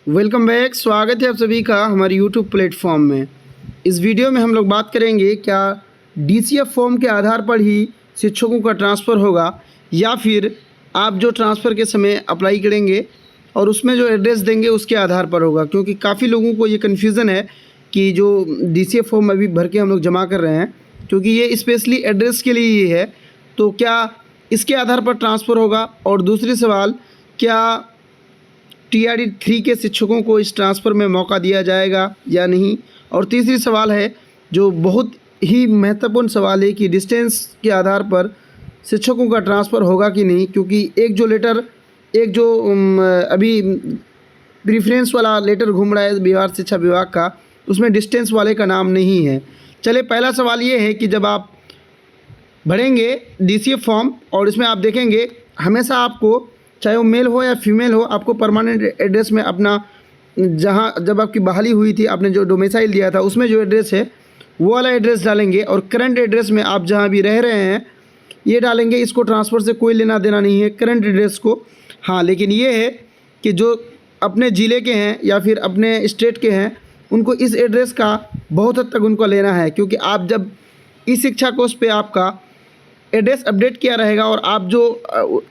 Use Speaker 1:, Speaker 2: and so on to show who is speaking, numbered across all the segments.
Speaker 1: Welcome back. स्वागत है आप सभी का हमारे यूट्यूब प्लेटफॉर्म में। इस वीडियो में हम लोग बात करेंगे क्या डीसीएफ फॉर्म के आधार पर ही शिक्षकों का ट्रांसफ़र होगा या फिर आप जो ट्रांसफ़र के समय अप्लाई करेंगे और उसमें जो एड्रेस देंगे उसके आधार पर होगा। क्योंकि काफ़ी लोगों को ये कन्फ्यूज़न है कि जो डीसीएफ फॉर्म अभी भर के हम लोग जमा कर रहे हैं, क्योंकि ये स्पेशली एड्रेस के लिए ही है, तो क्या इसके आधार पर ट्रांसफ़र होगा। और दूसरी सवाल, क्या टीआरडी 3 के शिक्षकों को इस ट्रांसफ़र में मौका दिया जाएगा या नहीं। और तीसरी सवाल है जो बहुत ही महत्वपूर्ण सवाल है कि डिस्टेंस के आधार पर शिक्षकों का ट्रांसफ़र होगा कि नहीं। क्योंकि एक जो अभी प्रीफ्रेंस वाला लेटर घूम रहा है बिहार शिक्षा विभाग का, उसमें डिस्टेंस वाले का नाम नहीं है। चलिए, पहला सवाल ये है कि जब आप भरेंगे डीसीएफ फॉर्म और इसमें आप देखेंगे हमेशा आपको, चाहे वो मेल हो या फीमेल हो, आपको परमानेंट एड्रेस में अपना, जहाँ जब आपकी बहाली हुई थी आपने जो डोमिसाइल दिया था उसमें जो एड्रेस है वो वाला एड्रेस डालेंगे। और करंट एड्रेस में आप जहाँ भी रह रहे हैं ये डालेंगे। इसको ट्रांसफ़र से कोई लेना देना नहीं है करंट एड्रेस को। हाँ, लेकिन ये है कि जो अपने ज़िले के हैं या फिर अपने स्टेट के हैं उनको इस एड्रेस का बहुत हद तक उनको लेना है। क्योंकि आप जब ई शिक्षा कोष पे आपका एड्रेस अपडेट किया रहेगा और आप जो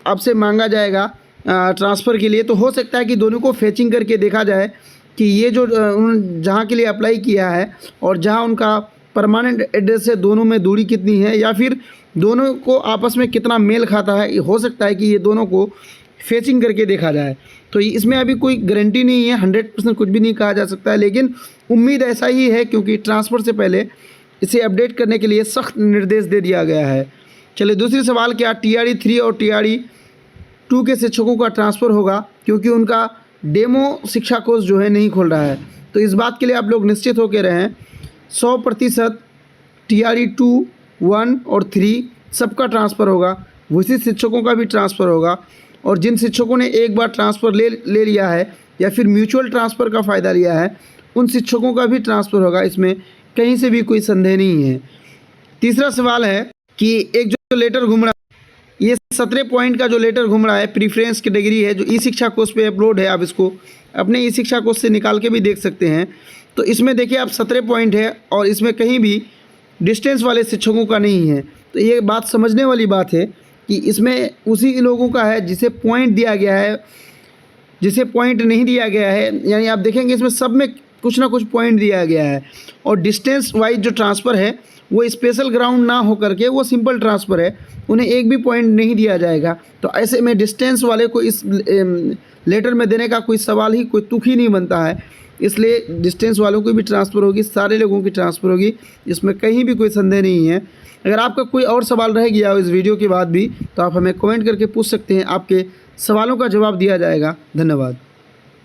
Speaker 1: आपसे मांगा जाएगा ट्रांसफ़र के लिए, तो हो सकता है कि दोनों को फेचिंग करके देखा जाए कि ये जो जहाँ के लिए अप्लाई किया है और जहाँ उनका परमानेंट एड्रेस है दोनों में दूरी कितनी है या फिर दोनों को आपस में कितना मेल खाता है। हो सकता है कि ये दोनों को फेचिंग करके देखा जाए। तो इसमें अभी कोई गारंटी नहीं है, 100% कुछ भी नहीं कहा जा सकता है, लेकिन उम्मीद ऐसा ही है क्योंकि ट्रांसफ़र से पहले इसे अपडेट करने के लिए सख्त निर्देश दे दिया गया है। चलिए, दूसरी सवाल, क्या टीआरडी 3 और टीआरडी 2 के शिक्षकों का ट्रांसफ़र होगा। क्योंकि उनका डेमो शिक्षा कोर्स जो है नहीं खोल रहा है, तो इस बात के लिए आप लोग निश्चित होकर रहें। 100% टीआरडी 2, 1 और 3 सबका ट्रांसफ़र होगा। वैसे शिक्षकों का भी ट्रांसफ़र होगा। और जिन शिक्षकों ने एक बार ट्रांसफ़र ले लिया है या फिर म्यूचुअल ट्रांसफ़र का फ़ायदा लिया है उन शिक्षकों का भी ट्रांसफ़र होगा। इसमें कहीं से भी कोई संदेह नहीं है। तीसरा सवाल है कि एक जो लेटर घूम रहा है, ये 17 पॉइंट का जो लेटर घूम रहा है, प्रीफ्रेंस कैटेगरी है, जो ई शिक्षा कोष पे अपलोड है, आप इसको अपने ई शिक्षा कोष से निकाल के भी देख सकते हैं। तो इसमें देखिए आप 17 पॉइंट है और इसमें कहीं भी डिस्टेंस वाले शिक्षकों का नहीं है। तो ये बात समझने वाली बात है कि इसमें उसी लोगों का है जिसे पॉइंट दिया गया है, जिसे पॉइंट नहीं दिया गया है। यानी आप देखेंगे इसमें सब में कुछ ना कुछ पॉइंट दिया गया है। और डिस्टेंस वाइज जो ट्रांसफ़र है वो स्पेशल ग्राउंड ना हो करके वो सिंपल ट्रांसफ़र है, उन्हें एक भी पॉइंट नहीं दिया जाएगा। तो ऐसे में डिस्टेंस वाले को इस लेटर में देने का कोई सवाल ही, कोई तुक ही नहीं बनता है। इसलिए डिस्टेंस वालों की भी ट्रांसफ़र होगी, सारे लोगों की ट्रांसफ़र होगी, इसमें कहीं भी कोई संदेह नहीं है। अगर आपका कोई और सवाल रह गया हो इस वीडियो के बाद भी तो आप हमें कमेंट करके पूछ सकते हैं, आपके सवालों का जवाब दिया जाएगा। धन्यवाद।